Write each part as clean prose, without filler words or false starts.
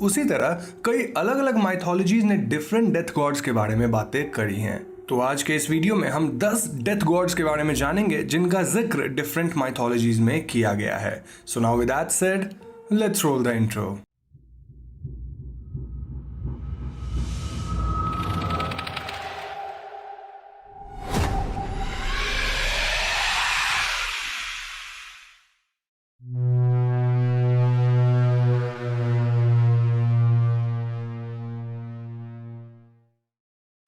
उसी तरह कई अलग अलग माइथोलॉजीज ने डिफरेंट डेथ गॉड्स के बारे में बातें करी हैं। तो आज के इस वीडियो में हम 10 डेथ गॉड्स के बारे में जानेंगे जिनका जिक्र डिफरेंट माइथोलॉजीज में किया गया है। So now with that said, let's roll the intro.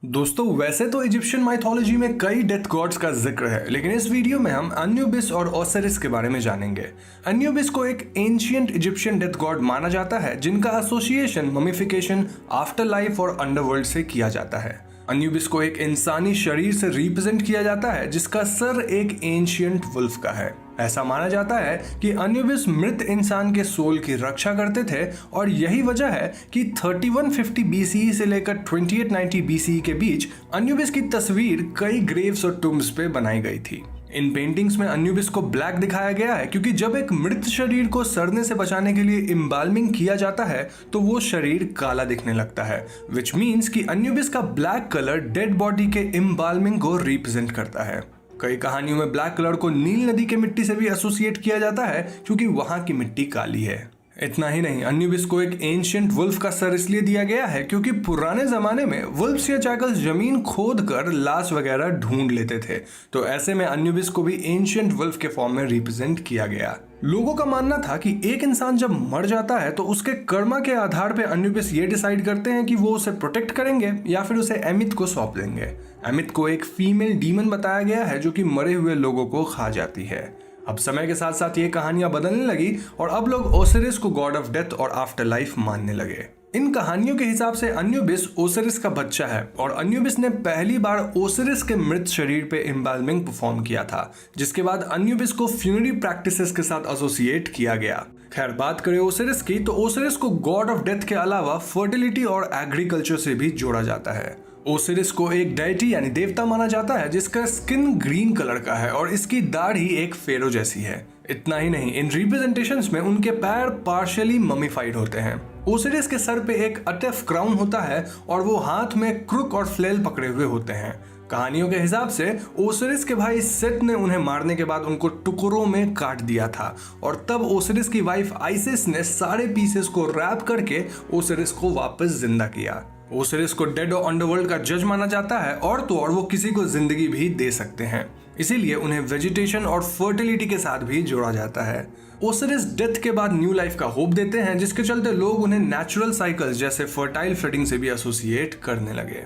दोस्तों, वैसे तो इजिप्शियन माइथोलॉजी में कई डेथ गॉड्स का जिक्र है, लेकिन इस वीडियो में हम अन्यूबिस और ओसिरिस के बारे में जानेंगे। अन्यूबिस को एक एंशिएंट इजिप्शियन डेथ गॉड माना जाता है जिनका एसोसिएशन ममिफिकेशन, आफ्टर लाइफ और अंडरवर्ल्ड से किया जाता है। अन्यूबिस को एक इंसानी शरीर से रिप्रेजेंट किया जाता है जिसका सर एक एंशिएंट वुल्फ का है। ऐसा माना जाता है कि अन्यूबिस मृत इंसान के सोल की रक्षा करते थे और यही वजह है कि 3150 BCE से लेकर 2890 BCE के बीच अन्यूबिस की तस्वीर कई ग्रेव्स और टुम्ब्स पे बनाई गई थी। इन पेंटिंग्स में अन्यूबिस को ब्लैक दिखाया गया है क्योंकि जब एक मृत शरीर को सड़ने से बचाने के लिए इम्बाल्मिंग किया जाता है तो वो शरीर काला दिखने लगता है, विच मीन्स कि अन्यूबिस का ब्लैक कलर डेड बॉडी के इम्बाल्मिंग को रिप्रेजेंट करता है। कई कहानियों में ब्लैक कलर को नील नदी के मिट्टी से भी एसोसिएट किया जाता है क्योंकि वहां की मिट्टी काली है। इतना ही नहीं, अन्यूबिस को एक एंशिएंट वुल्फ का सर इसलिए दिया गया है क्योंकि पुराने जमाने में वुल्फ्स या चैकल्स जमीन खोद कर लाश वगैरह ढूंढ लेते थे, तो ऐसे में अन्यूबिस को भी एंशिएंट वुल्फ के फॉर्म में रिप्रेजेंट किया गया। लोगों का मानना था कि एक इंसान जब मर जाता है तो उसके कर्मा के आधार पर अन्यूबिस ये डिसाइड करते हैं कि वो उसे प्रोटेक्ट करेंगे या फिर उसे एमिथ को सौंप देंगे। एमिथ को एक फीमेल डीमन बताया गया है जो कि मरे हुए लोगों को खा जाती है। अब समय के साथ साथ ये कहानियां बदलने लगी और अब लोग ओसिरिस को गॉड ऑफ डेथ और आफ्टर लाइफ मानने लगे। इन कहानियों के हिसाब से अन्यूबिस ओसिरिस का बच्चा है और अन्यूबिस ने पहली बार ओसिरिस के मृत शरीर पे एम्बाल्मिंग परफॉर्म किया था, जिसके बाद अन्यूबिस को फ्यूनरी प्रैक्टिसेस के साथ एसोसिएट किया गया। खैर, बात करें ओसिरिस की तो ओसिरिस को गॉड ऑफ डेथ के अलावा फर्टिलिटी और एग्रीकल्चर से भी जोड़ा जाता है। ओसिरिस को एक डाइटी यानी देवता माना जाता है जिसका स्किन ग्रीन कलर का है और इसकी दाढ़ी एक फेरो जैसी है। इतना ही नहीं, इन रिप्रेजेंटेशंस में उनके पैर पार्शियली ममीफाइड होते हैं। ओसिरिस के सर पे एक अटेफ क्राउन होता है और वो हाथ में क्रुक और फ्लेल पकड़े हुए होते हैं। कहानियों के हिसाब से ओसिरिस के भाई सेट ने उन्हें मारने के बाद उनको टुकड़ों में काट दिया था और तब ओसिरिस की वाइफ आइसिस ने सारे पीसेस को रैप करके ओसिरिस को वापस जिंदा किया। ओसिरिस को डेड और अंडरवर्ल्ड का जज माना जाता है और तो और वो किसी को जिंदगी भी दे सकते हैं, इसीलिए उन्हें वेजिटेशन और फर्टिलिटी के साथ भी जोड़ा जाता है। ओसिरिस डेथ के बाद न्यू लाइफ का होप देते हैं जिसके चलते लोग उन्हें नेचुरल साइकिल्स जैसे फर्टाइल फ्लडिंग से भी एसोसिएट करने लगे।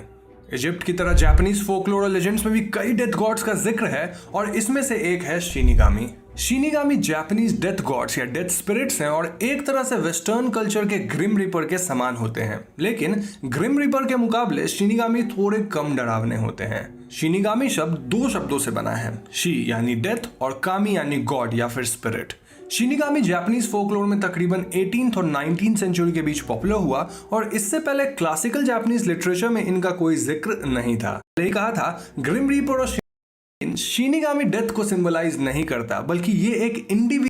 इजिप्ट की तरह जापानीज फोकलोर और लेजेंड्स में भी कई डेथ गॉड्स का जिक्र है और इसमें से एक है shinigami. Shinigami Japanese death gods या डेथ स्पिरिट्स हैं और एक तरह से वेस्टर्न कल्चर के ग्रिम रिपर के समान होते हैं, लेकिन ग्रिम रिपर के मुकाबले शिनिगामी थोड़े कम डरावने होते हैं। शिनिगामी शब्द दो शब्दों से बना है, शी यानी डेथ और कामी यानी गॉड या फिर स्पिरिट। शिनिगामी जापानीज फोकलोर में तकरीबन 18th और 19th सेंचुरी के बीच पॉपुलर हुआ और इससे पहले क्लासिकल जापानीज लिटरेचर में इनका कोई जिक्र नहीं था। यही कहा था, ग्रिम रीपर और शिनिगामी डेथ को सिंबलाइज नहीं करता बल्कि ये एक इंडिविजुअल